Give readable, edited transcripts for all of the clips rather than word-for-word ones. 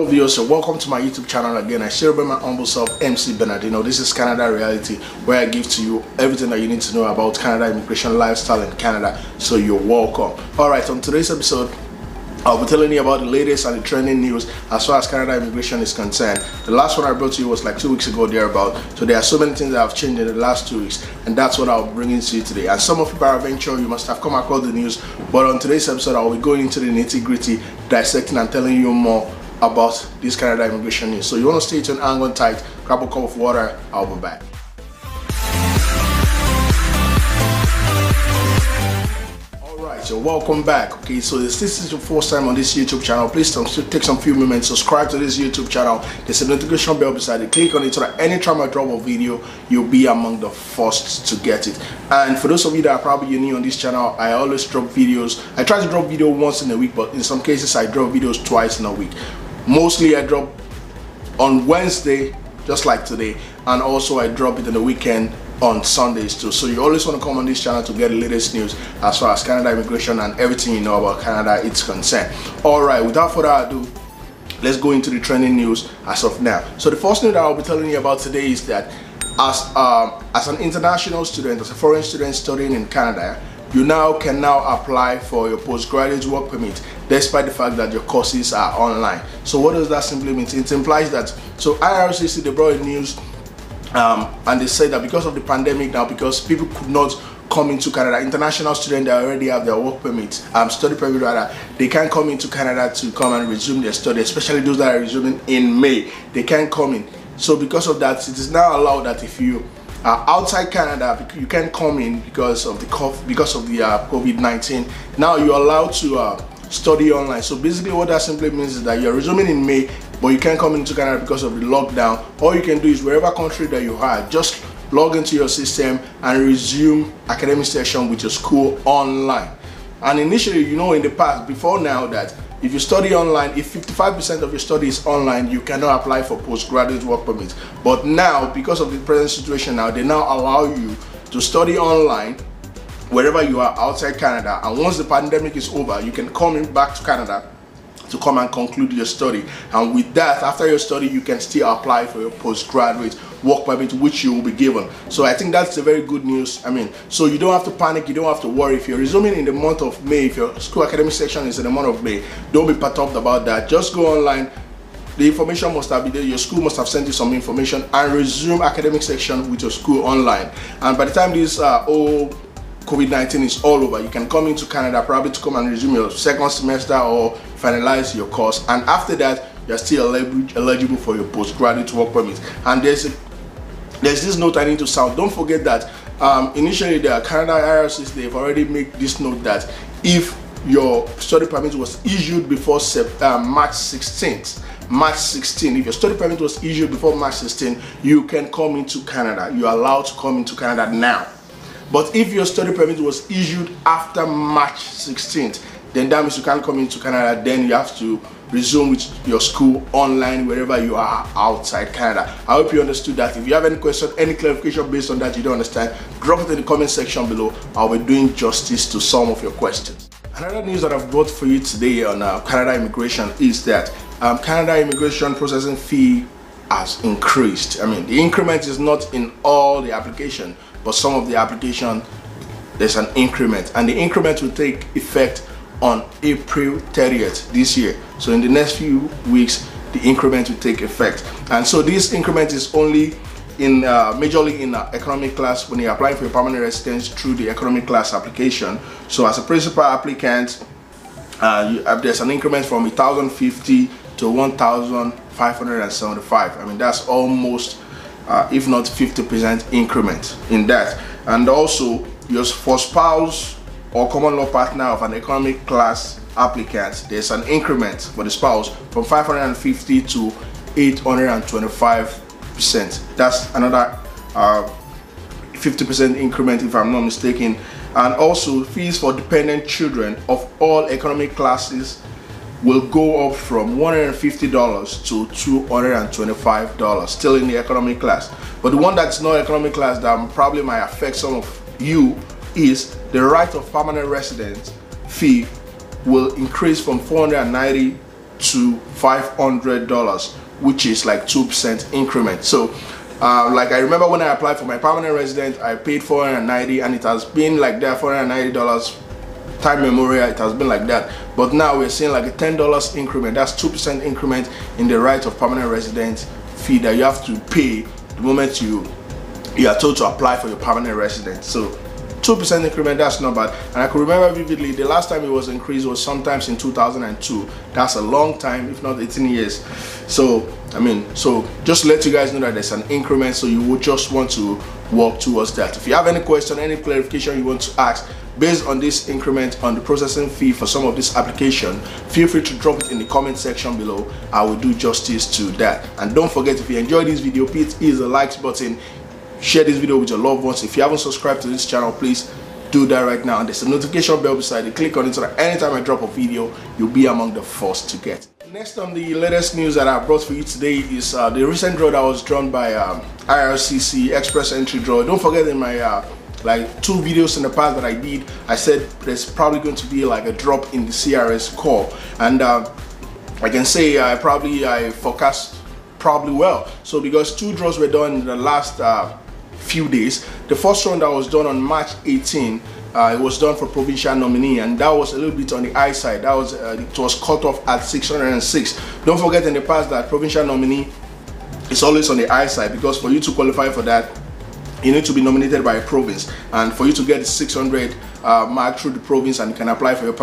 Hello viewers, so welcome to my YouTube channel again. I share about my humble self, MC Bernardino. This is Canada Reality, where I give to you everything that you need to know about Canada immigration lifestyle in Canada. So you're welcome. Alright, on today's episode, I'll be telling you about the latest and the trending news as far as Canada immigration is concerned. The last one I brought to you was like 2 weeks ago thereabout. So there are so many things that have changed in the last 2 weeks, and that's what I'll bring into you today. And some of you peradventure you must have come across the news, but on today's episode I'll be going into the nitty-gritty, dissecting and telling you more about this Canada immigration news. So you want to stay tuned, hang on tight, grab a cup of water, I'll be back. So welcome back. Okay, so if this is your first time on this YouTube channel, please take some few moments, subscribe to this YouTube channel. There's a notification bell beside it. Click on it so that anytime I drop a video, you'll be among the first to get it. And for those of you that are probably new on this channel, I always drop videos. I try to drop video once in a week, but in some cases I drop videos twice in a week. Mostly I drop on Wednesday, just like today, and also I drop it in the weekend on Sundays too. So you always want to come on this channel to get the latest news as far as Canada immigration and everything you know about Canada is concerned. Alright, without further ado, let's go into the trending news as of now. So the first news that I'll be telling you about today is that as an international student, as a foreign student studying in Canada, you can now apply for your postgraduate work permit despite the fact that your courses are online. So what does that simply mean? It implies that, so IRCC, they brought in news and they said that because of the pandemic now, because people could not come into Canada, international students that already have their work permit, study permit rather, they can't come into Canada to come and resume their study, especially those that are resuming in May. They can't come in. So because of that, it is now allowed that if you are outside Canada, you can't come in because of the COVID-19. Now you're allowed to study online. So basically what that simply means is that you're resuming in May, but you can't come into Canada because of the lockdown. All you can do is wherever country that you are, just log into your system and resume academic session with your school online. And initially, you know, in the past, before now, that if you study online, if 55% of your study is online, you cannot apply for postgraduate work permit. But now, because of the present situation now, they now allow you to study online wherever you are outside Canada, and once the pandemic is over, you can come in back to Canada to come and conclude your study. And with that, after your study, you can still apply for your postgraduate work permit, which you will be given. So I think that's a very good news. So you don't have to panic, you don't have to worry. If you're resuming in the month of May, if your school academic section is in the month of May, don't be perturbed about that. Just go online. The information must have been there. Your school must have sent you some information, and resume academic section with your school online. And by the time this COVID-19 is all over, you can come into Canada probably to come and resume your second semester or finalize your course, and after that you're still eligible for your postgraduate work permit. And there's this note I need to sound. Don't forget that initially the Canada IRCC, they've already made this note that if your study permit was issued before March 16th, if your study permit was issued before March 16th, you can come into Canada. You're allowed to come into Canada now. But if your study permit was issued after March 16th, then that means you can't come into Canada. Then you have to resume with your school online wherever you are outside Canada. I hope you understood that. If you have any question, any clarification based on that you don't understand, drop it in the comment section below. I'll be doing justice to some of your questions. Another news that I've brought for you today on Canada immigration is that Canada immigration processing fee has increased. The increment is not in all the application, but some of the application there's an increment, and the increment will take effect on April 30th this year. So in the next few weeks the increment will take effect, and so this increment is only in majorly in economic class when you're applying for your permanent residence through the economic class application. So as a principal applicant, there's an increment from 1,050 to 1,575. That's almost if not 50% increment in that. And also for spouse or common law partner of an economic class applicant, there's an increment for the spouse from 550 to 825%. That's another 50% increment if I'm not mistaken. And also fees for dependent children of all economic classes will go up from $150 to $225, still in the economic class. But the one that's not economic class that probably might affect some of you is the right of permanent residence fee will increase from $490 to $500, which is like 2% increment. So like I remember when I applied for my permanent resident, I paid $490, and it has been like that, $490 time memorial, it has been like that. But now we're seeing like a $10 increment. That's 2% increment in the right of permanent resident fee that you have to pay the moment you are told to apply for your permanent residence. So 2% increment, that's not bad. And I could remember vividly the last time it was increased was sometimes in 2002. That's a long time, if not 18 years. So I mean, so just let you guys know that there's an increment, so you would just want to work towards that. If you have any question, any clarification you want to ask based on this increment on the processing fee for some of this application, feel free to drop it in the comment section below. I will do justice to that. And don't forget, if you enjoyed this video, please hit the likes button, share this video with your loved ones. If you haven't subscribed to this channel, please do that right now. And there's a notification bell beside it. Click on it so that anytime I drop a video, you'll be among the first to get. Next on the latest news that I brought for you today is the recent draw that was drawn by IRCC Express Entry Draw. Don't forget, in my like 2 videos in the past that I did, I said there's probably going to be like a drop in the CRS score, and I can say I forecast probably well. So because 2 draws were done in the last few days. The first one that was done on March 18, it was done for provincial nominee, and that was a little bit on the high side. That was it was cut off at 606. Don't forget in the past that provincial nominee is always on the high side, because for you to qualify for that, you need to be nominated by a province, and for you to get the 600 mark through the province, and you can apply for your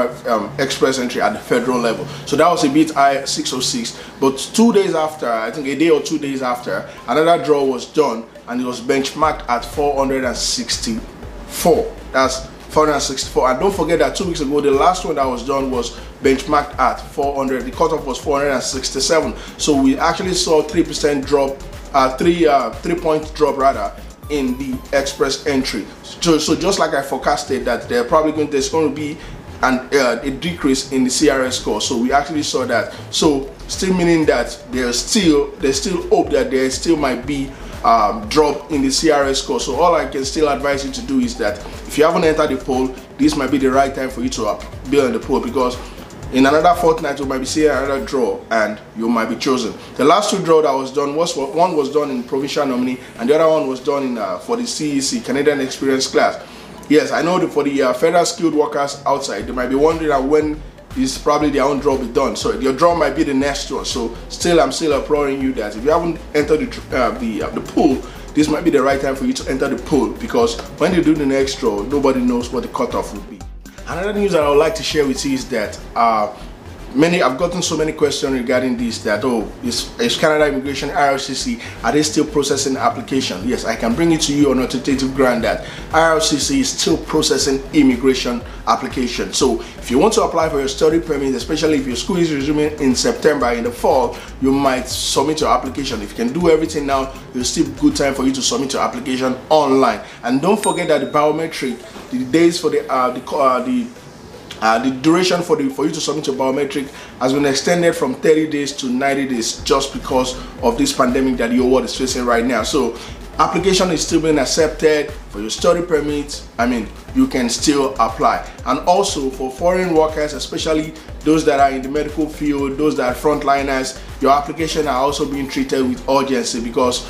express entry at the federal level. So that was a bit high, 606. But 2 days after, I think a day or 2 days after, another draw was done, and it was benchmarked at 464. That's 464. And don't forget that 2 weeks ago, the last one that was done was benchmarked at 400. The cutoff was 467. So we actually saw 3% drop, 3-point drop rather, in the express entry. So just like I forecasted that there's going to be a decrease in the CRS score. So we actually saw that. So still meaning that there's still hope that there still might be drop in the CRS score. So all I can still advise you to do is that if you haven't entered the poll, this might be the right time for you to be on the poll, because in another fortnight we might be seeing another draw and you might be chosen. The last 2 draws that was done one was done in provincial nominee, and the other one was done in for the CEC, Canadian Experience class. Yes, I know that for the federal skilled workers outside, they might be wondering when is probably their own draw be done. So your draw might be the next one. So I'm still imploring you that if you haven't entered the pool, this might be the right time for you to enter the pool, because when you do the next draw, nobody knows what the cutoff will be. Another news that I would like to share with you is that I've gotten so many questions regarding this, that is Canada Immigration, IRCC, are they still processing application? Yes, I can bring it to you on authoritative ground that IRCC is still processing immigration application. So if you want to apply for your study permit, especially if your school is resuming in September, in the fall, you might submit your application. If you can do everything now, it's still good time for you to submit your application online. And don't forget that the biometric, the days for the duration for you to submit your biometric has been extended from 30 days to 90 days just because of this pandemic that your world is facing right now. So application is still being accepted for your study permit. I mean, you can still apply. And also for foreign workers, especially those that are in the medical field, those that are frontliners, your application are also being treated with urgency, because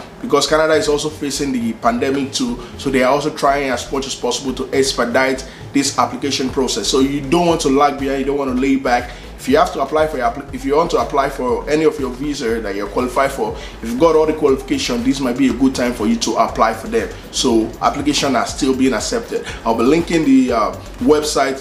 Canada is also facing the pandemic too. So they are also trying as much as possible to expedite this application process. So you don't want to lag behind, you don't want to lay back. If you have to apply for if you want to apply for any of your visa that you're qualified for, if you've got all the qualification, this might be a good time for you to apply for them. So applications are still being accepted. I'll be linking the website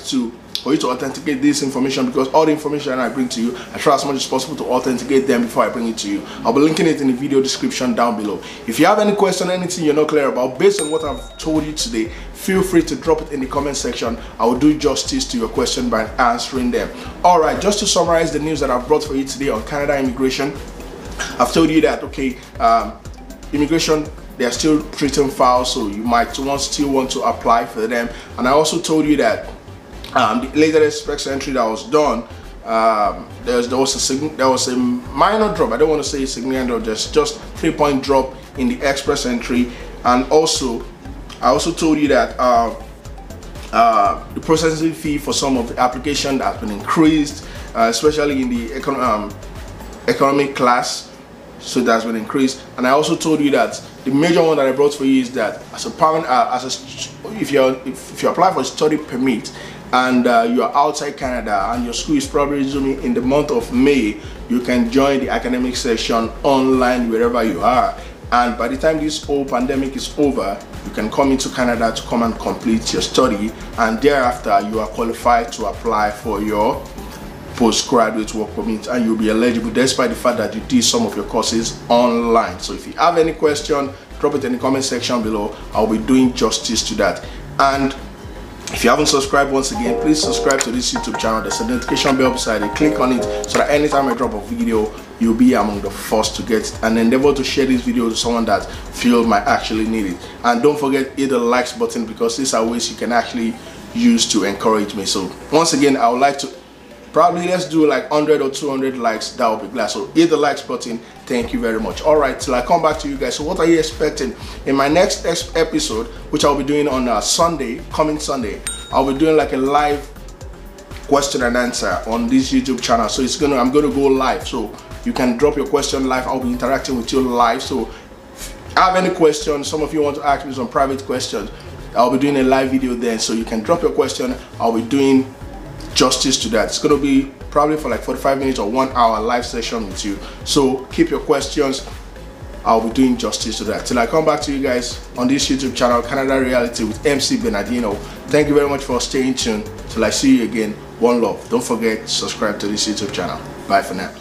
for you to authenticate this information, because all the information I bring to you, I try as much as possible to authenticate them before I bring it to you. I'll be linking it in the video description down below. If you have any question, anything you're not clear about based on what I've told you today, feel free to drop it in the comment section. I will do justice to your question by answering them. Alright, just to summarize the news that I've brought for you today on Canada immigration, I've told you that immigration, they are still treating files, so you might still want to apply for them. And I also told you that the latest express entry that was done, there was a minor drop. I don't want to say significant drop, just 3-point drop in the express entry. And also I also told you that the processing fee for some of the application has been increased. especially in the economic class. So that's been increased. And I also told you that the major one that I brought for you is that as a parent, if you apply for a study permit and you are outside Canada and your school is probably resuming in the month of May, you can join the academic session online wherever you are. And by the time this whole pandemic is over, you can come into Canada to come and complete your study, and thereafter you are qualified to apply for your postgraduate work permit, and you'll be eligible despite the fact that you did some of your courses online. So if you have any question, drop it in the comment section below. I'll be doing justice to that. And if you haven't subscribed, once again, please subscribe to this YouTube channel. There's a notification bell beside it. Click on it so that anytime I drop a video, you'll be among the first to get it. And endeavor to share this video to someone that feels might actually need it. And don't forget, hit the likes button, because these are ways you can actually use to encourage me. So once again, I would like to probably, let's do like 100 or 200 likes. That would be glad. So hit the likes button. Thank you very much. All right, till I come back to you guys. So what are you expecting in my next episode, which I'll be doing on Sunday, coming Sunday? I'll be doing like a live question and answer on this YouTube channel. So I'm gonna go live, so you can drop your question live. I'll be interacting with you live. So if you have any questions, some of you want to ask me some private questions, I'll be doing a live video then, so you can drop your question. I'll be doing justice to that. It's going to be probably for like 45 minutes or 1 hour live session with you. So keep your questions. I'll be doing justice to that. Till I come back to you guys on this YouTube channel, Canada Reality with MC Bernardino. Thank you very much for staying tuned. Till I see you again, one love. Don't forget to subscribe to this YouTube channel. Bye for now.